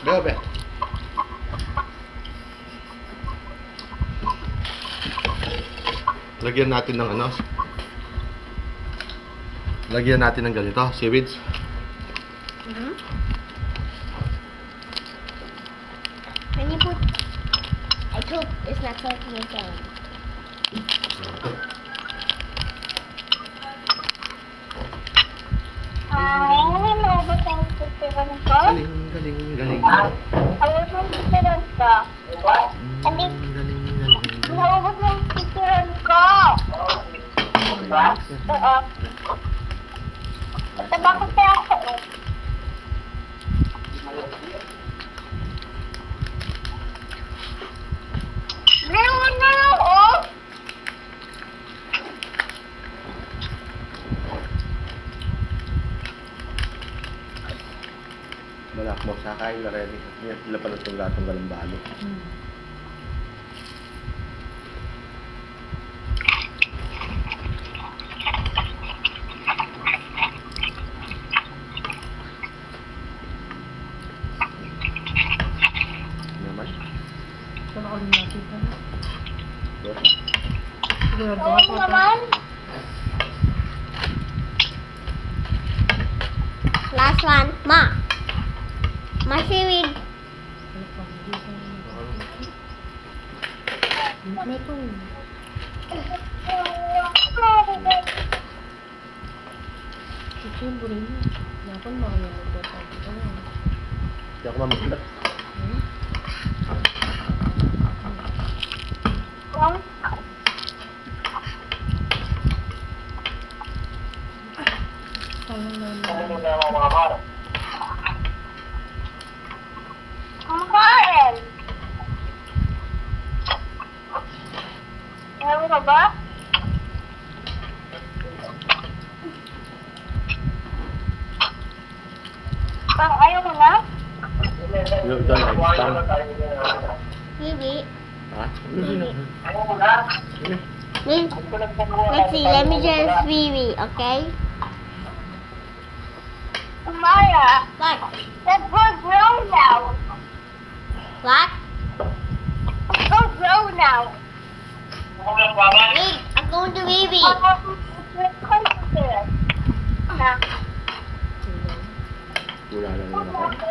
Grabe. Lagyan natin ng ano. Lagyan natin ng ganito, seaweeds. When you put, I hope it's not talking again. Naubos ang pipirang ko? Galing. Naubos ang pipirang ko? Galing. Naubos ang pipirang ko? Oo. Mataba ko kaya ako eh. Meron na lang oh! Malak mo, sakain na rin. Sila pa itong gatong galambalo. Naman? Wala ko rin natin ka na. Yes. Sigurado Oo ako. naman. Last one, Ma. Ma seaweed. May ito. Ito yung burin mo. Dapat makamamot ko sa akin. Hindi ako mamaglat. Sayang naman. Kumakain. Meron ka ba? Parang ayaw mo na? Ito next time. Bibi. Ha? Let's see, let me just Bibi, okay? Maya, what? Let's go grow now. What? Let's go grow now. Wait, I'm going to Bibi. Wala lang naman ako.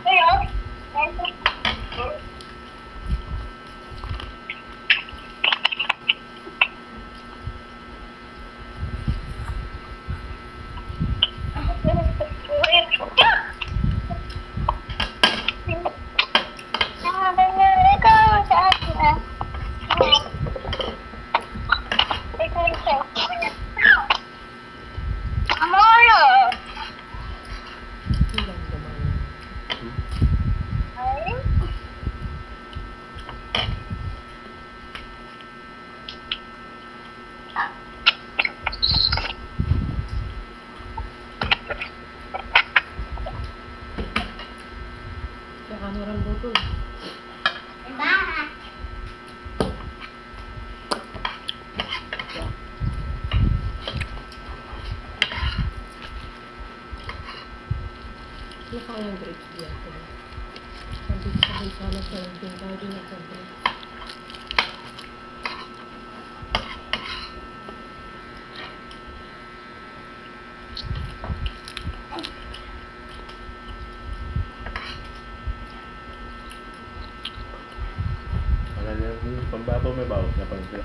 Kaya kamerang butol. Ano pa kayang grapes dito? Sabi sana sa yung tayo din ako grapes. Wala na yung pambabaw may bawat na pang sila.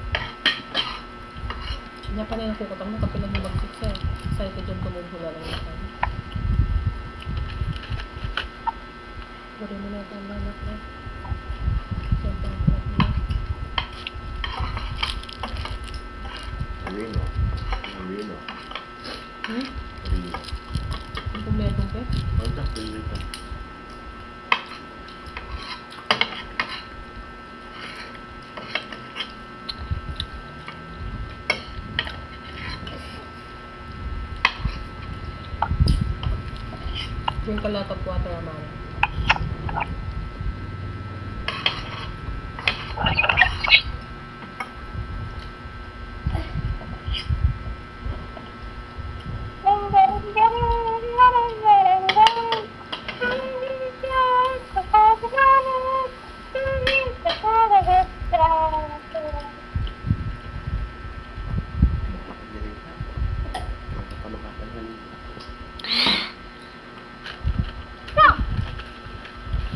Kanya pa na yung kukutang mo kapag nagmagsik siya. Excited yung tumulhula lang yung kanya. Bari mo na ito ang lanak na. Siyempre ang lanak na. Marino. Ang kumetong ka? Ang sakto yun ito. Drink a lot of water, Amara.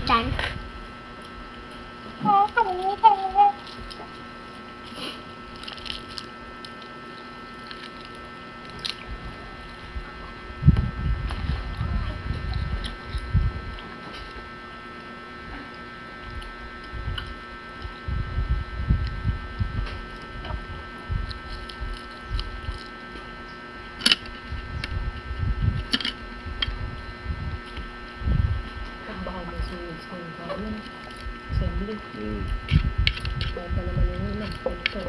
Done. Baka may sunod sa kanin. Assembly. Hmm. Kaya pa naman yung una. Ito.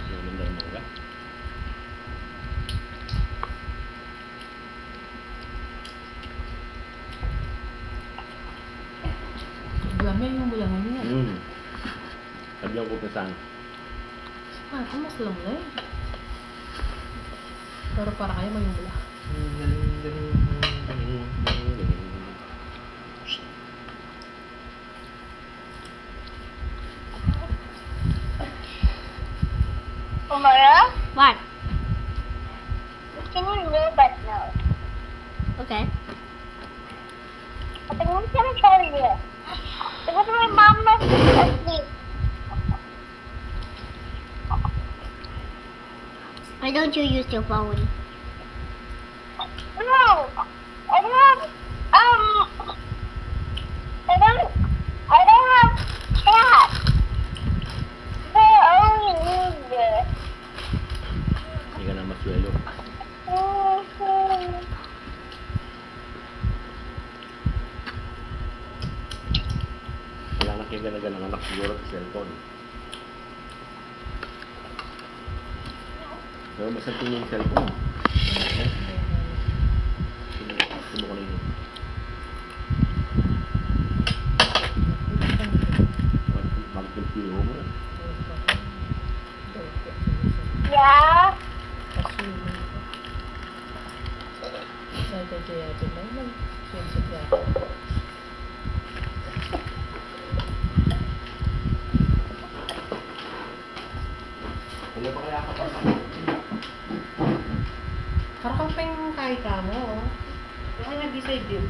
Naman daw mangga. Lamay yung bulangan niya. Hmm. Sabihan ko pa saan. Ah, mas lang na eh. Pero para kayo may bula. Umara? What? Can you move it now? Okay. I think I'm gonna try to do it. Because my mom must be asleep. Why don't you use your phone? No, I don't have, I don't have chat. They're only user. Hindi ka na maswelo. Wala na kayo ganagan ng anak siguro sa cellphone. Pero basta tingin yung cellphone. Sumo ko na yun. Mag-continue mo na. Yeah. Kasi sa dadyayatin lang naman. Siyempre siya. Ano ba kaya ka pa? Para kang pang kahit ka mo, oh. Kaya nag-decide yun.